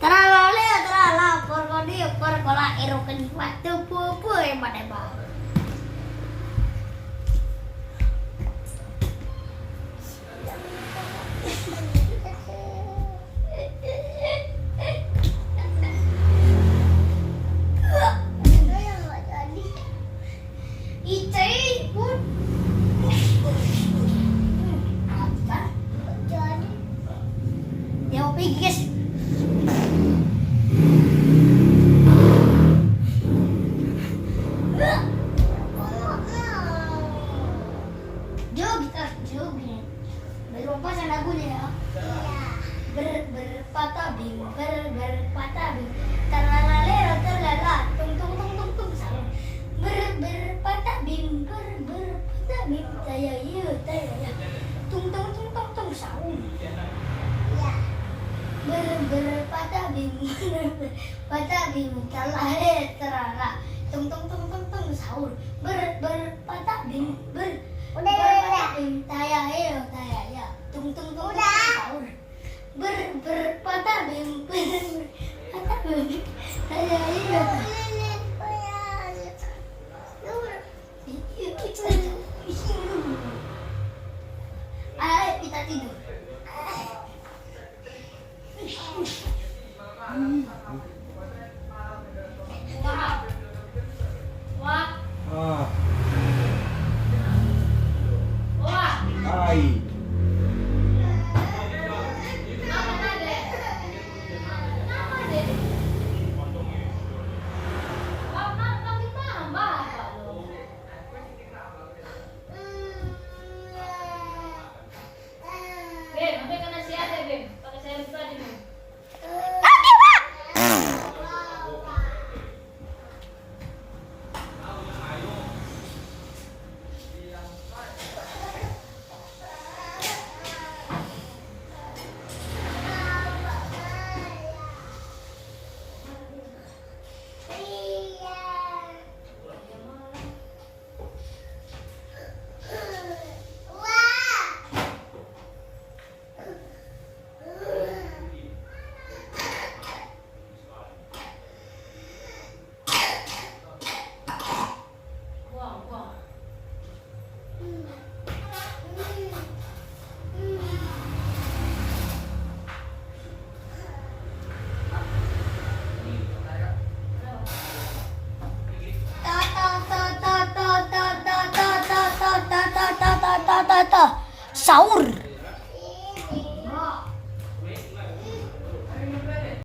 Terlalu terlalu porkodi porkola erokan waktu pupu hebat hebat. Guys, joget. Berlomba sama lagunya ya. Berpatah bing, berpatah bing. Terlalalero terlala, tung tung tung tung tung saung. Berpatah bing, berpatah bing. Taya ya. Tung tung tung tung tung saung. Berpatah bing, berpatah bing. Terlalalero terlala, tung tung tung tung tung saung. Berpatah bing, berpatah bing. Taya ya. Tung tung tung tung saung. Berpatah bing, berpatah bing. Taya ya. Ayo kita tidur.